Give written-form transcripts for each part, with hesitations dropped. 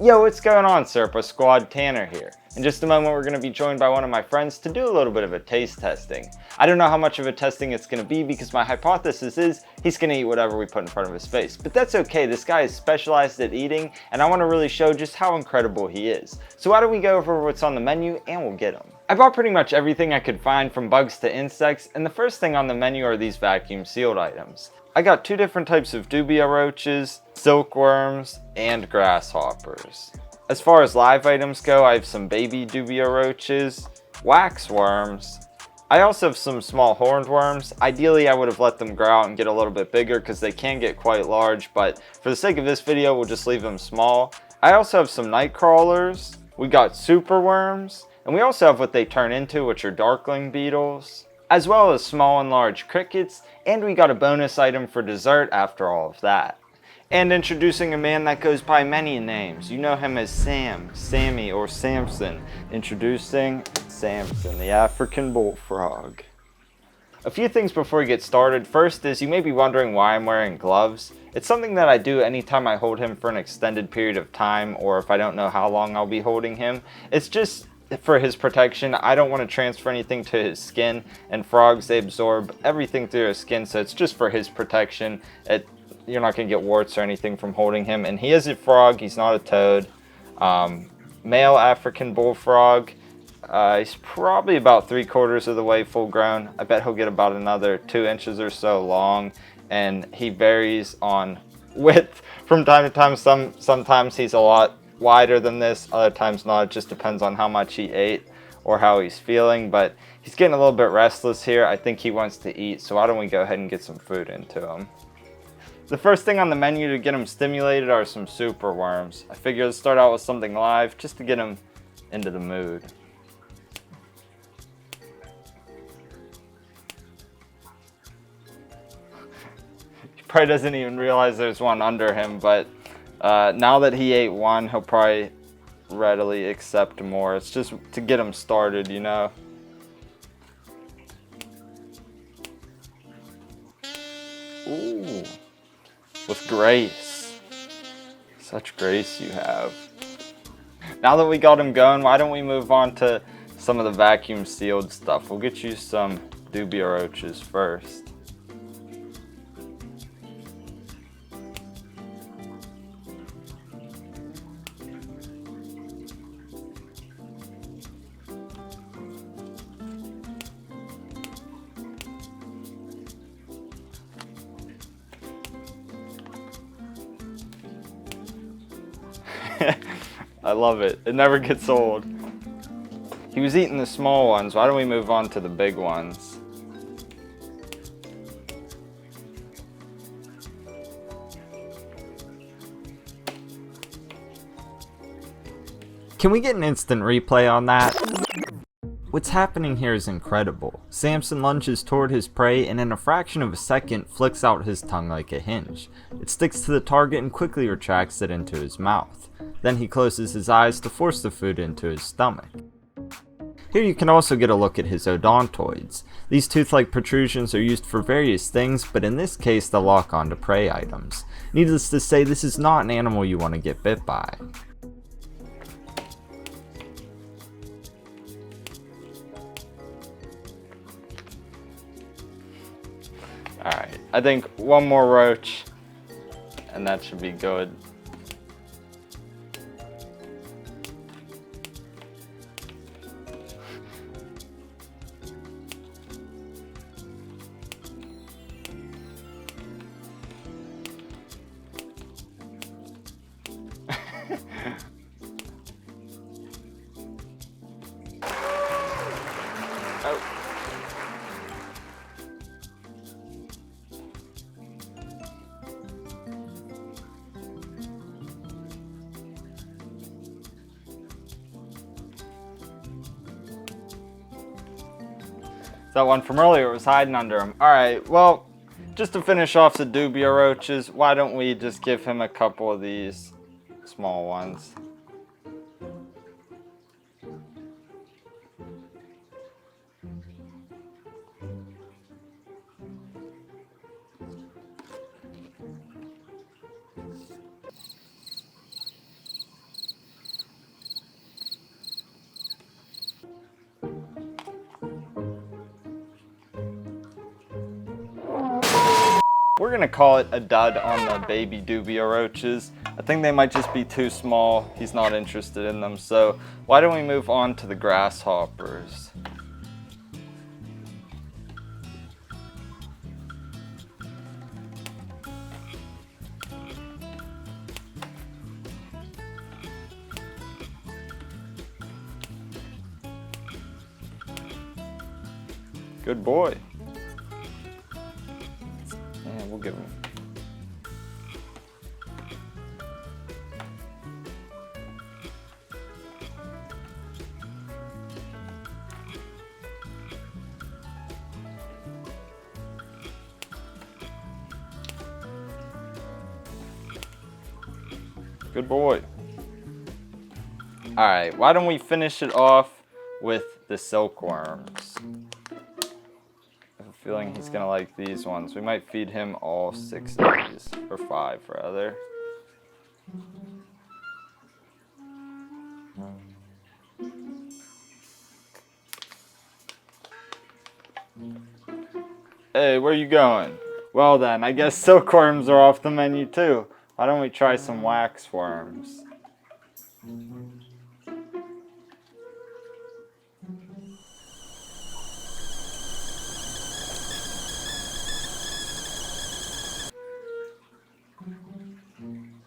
Yo, what's going on, Serpa Squad? Tanner here. In just a moment, we're going to be joined by one of my friends to do a little bit of a taste testing. I don't know how much of a testing it's going to be because my hypothesis is he's going to eat whatever we put in front of his face. But that's okay, this guy is specialized at eating, and I want to really show just how incredible he is. So why don't we go over what's on the menu, and we'll get him. I bought pretty much everything I could find, from bugs to insects, and the first thing on the menu are these vacuum sealed items. I got two different types of Dubia Roaches, Silkworms, and Grasshoppers. As far as live items go, I have some baby Dubia Roaches, wax worms. I also have some small horned worms. Ideally, I would have let them grow out and get a little bit bigger because they can get quite large, but for the sake of this video, we'll just leave them small. I also have some night crawlers. We got super worms, and we also have what they turn into, which are Darkling Beetles, as well as small and large crickets, and we got a bonus item for dessert after all of that. And introducing a man that goes by many names. You know him as Sam, Sammy, or Samson. Introducing Samson, the African Bullfrog. A few things before we get started. First is, you may be wondering why I'm wearing gloves. It's something that I do anytime I hold him for an extended period of time, or if I don't know how long I'll be holding him. It's just for his protection. I don't want to transfer anything to his skin, and frogs, they absorb everything through his skin, so it's just for his protection. You're not going to get warts or anything from holding him. And he is a frog, he's not a toad. Male African Bullfrog. He's probably about 3/4 of the way full grown. I bet he'll get about another 2 inches or so long. And he varies on width from time to time. Sometimes he's a lot wider than this, other times not. It just depends on how much he ate or how he's feeling. But he's getting a little bit restless here. I think he wants to eat, so why don't we go ahead and get some food into him. The first thing on the menu to get him stimulated are some super worms. I figured let's start out with something live just to get him into the mood. He probably doesn't even realize there's one under him, but now that he ate one, he'll probably readily accept more. It's just to get him started, you know. Ooh. With grace. Such grace you have. Now that we got him going, why don't we move on to some of the vacuum sealed stuff. We'll get you some Dubia Roaches first. I love it. It never gets old. He was eating the small ones. Why don't we move on to the big ones? Can we get an instant replay on that? What's happening here is incredible. Samson lunges toward his prey and in a fraction of a second flicks out his tongue like a hinge. It sticks to the target and quickly retracts it into his mouth. Then he closes his eyes to force the food into his stomach. Here you can also get a look at his odontoids. These tooth-like protrusions are used for various things, but in this case they'll lock onto prey items. Needless to say, this is not an animal you want to get bit by. Alright, I think one more roach and that should be good. Oh. That one from earlier was hiding under him. Alright, well, just to finish off the Dubia Roaches, why don't we just give him a couple of these small ones. we're gonna call it a dud on the baby Dubia Roaches. I think they might just be too small. He's not interested in them. So why don't we move on to the Grasshoppers? Good boy. Yeah, we'll give him. Good boy. Alright, why don't we finish it off with the Silkworms? I have a feeling he's gonna like these ones. We might feed him all 6 of these, or 5 rather. Hey, where you going? Well then, I guess silkworms are off the menu too. Why don't we try some waxworms?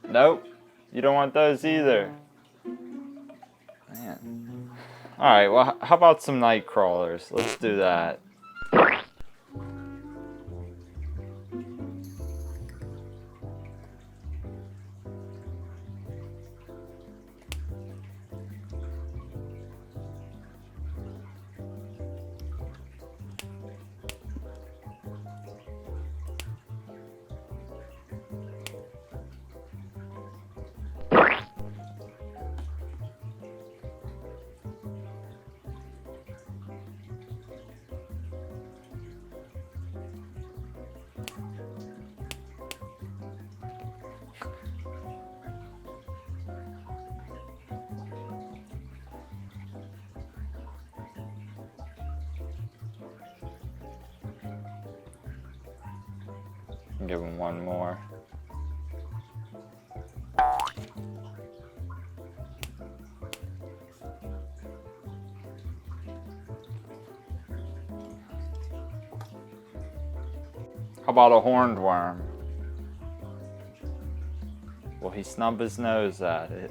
Nope, you don't want those either. Man. Alright, well, how about some night crawlers? Let's do that. Give him one more. How about a horned worm? Will he snub his nose at it?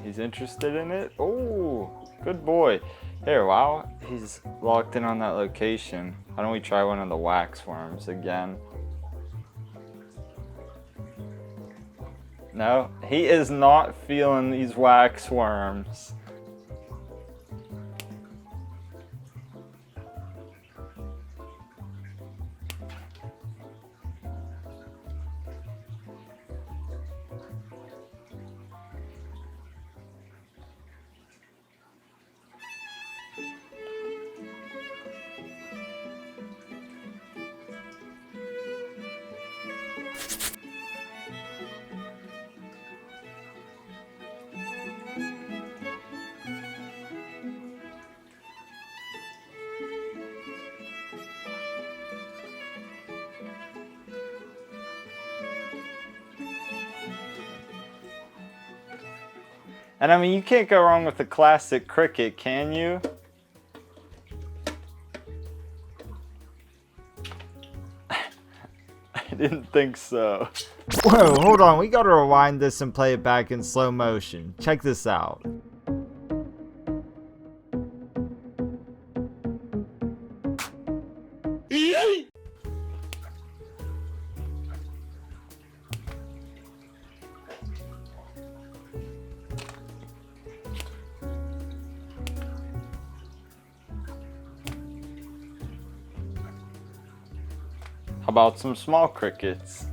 He's interested in it? Oh, good boy. Here, wow, he's locked in on that location. Why don't we try one of the waxworms again? No, he is not feeling these waxworms. And I mean, you can't go wrong with the classic cricket, can you? I didn't think so. Whoa, hold on, we gotta rewind this and play it back in slow motion. Check this out. How about some small crickets?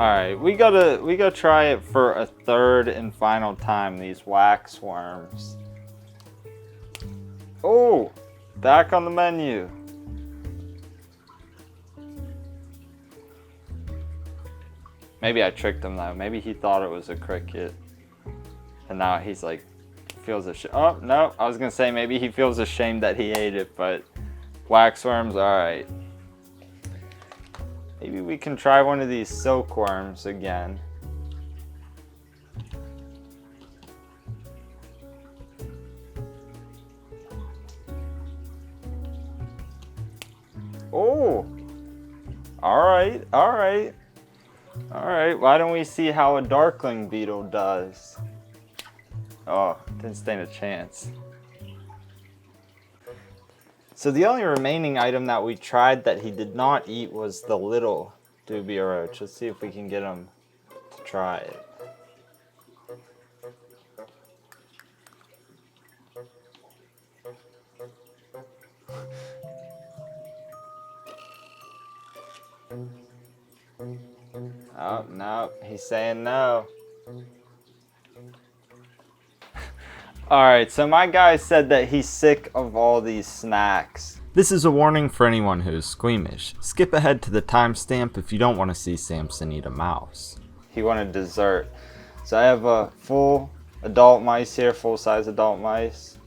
Alright, we gotta try it for a third and final time, these wax worms. Oh, back on the menu. Maybe I tricked him though. Maybe he thought it was a cricket. And now he's like, feels ashamed. Oh, no, I was gonna say maybe he feels ashamed that he ate it, but waxworms, alright. Maybe we can try one of these silkworms again. Oh, alright, alright. Alright, why don't we see how a Darkling Beetle does? Oh, didn't stand a chance. So the only remaining item that we tried that he did not eat was the little Dubia Roach. Let's see if we can get him to try it. Oh, no, he's saying no. Alright, so my guy said that he's sick of all these snacks. This is a warning for anyone who is squeamish. Skip ahead to the timestamp if you don't want to see Samson eat a mouse. He wanted dessert. So I have a full adult mice here, full-size adult mice.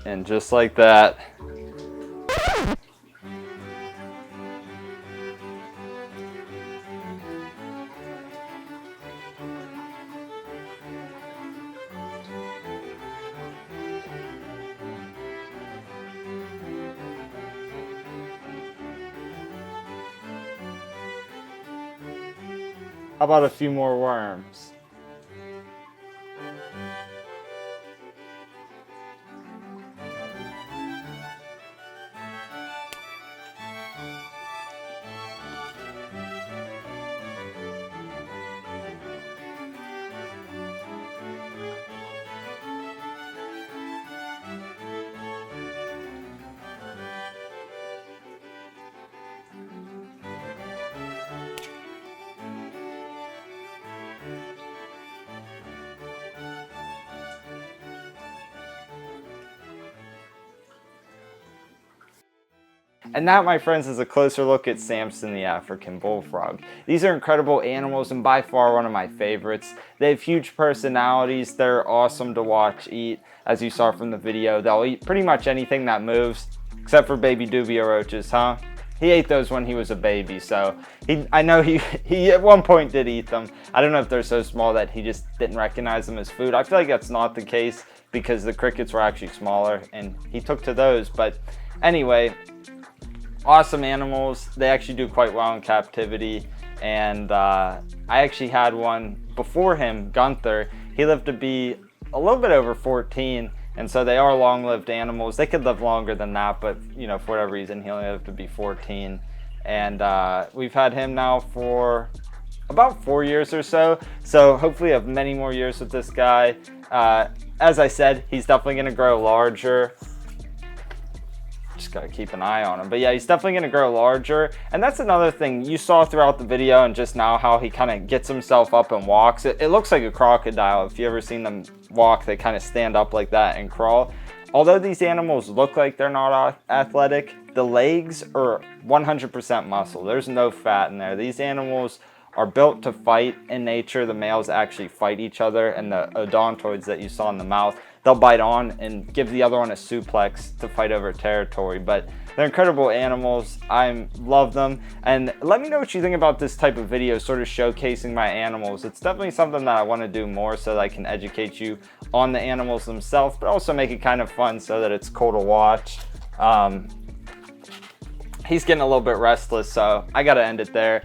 And just like that, how about a few more worms? And that, my friends, is a closer look at Samson the African Bullfrog. These are incredible animals and by far one of my favorites. They have huge personalities. They're awesome to watch eat. As you saw from the video, they'll eat pretty much anything that moves, except for baby Dubia Roaches, huh? He ate those when he was a baby, so I know he at one point did eat them. I don't know if they're so small that he just didn't recognize them as food. I feel like that's not the case because the crickets were actually smaller and he took to those. But anyway, awesome animals. They actually do quite well in captivity, and I actually had one before him, Gunther. He lived to be a little bit over 14, and so they are long-lived animals. They could live longer than that, but you know, for whatever reason, he only lived to be 14. And we've had him now for about 4 years or so, so hopefully I have many more years with this guy. As I said, he's definitely going to grow larger. Just gotta keep an eye on him, but yeah, he's definitely gonna grow larger. And that's another thing you saw throughout the video and just now, how he kind of gets himself up and walks. It looks like a crocodile. If you ever seen them walk, they kind of stand up like that and crawl. Although these animals look like they're not athletic, the legs are 100% muscle. There's no fat in there. These animals are built to fight in nature. The males actually fight each other, and the odontoids that you saw in the mouth, they'll bite on and give the other one a suplex to fight over territory. But they're incredible animals. I love them. And let me know what you think about this type of video, sort of showcasing my animals. It's definitely something that I want to do more so that I can educate you on the animals themselves, but also make it kind of fun so that it's cool to watch. He's getting a little bit restless, so I gotta end it there.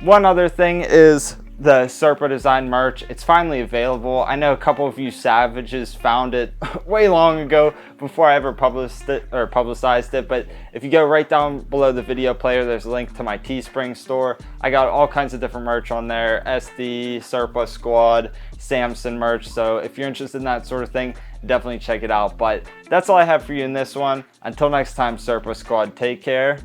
One other thing is the SerpaDesign merch. It's finally available. I know a couple of you savages found it way long ago before I ever publicized it, but if you go right down below the video player, there's a link to my Teespring store. I got all kinds of different merch on there, SD, Serpa Squad, Samson merch, so if you're interested in that sort of thing, definitely check it out. But that's all I have for you in this one. Until next time, Serpa Squad, take care.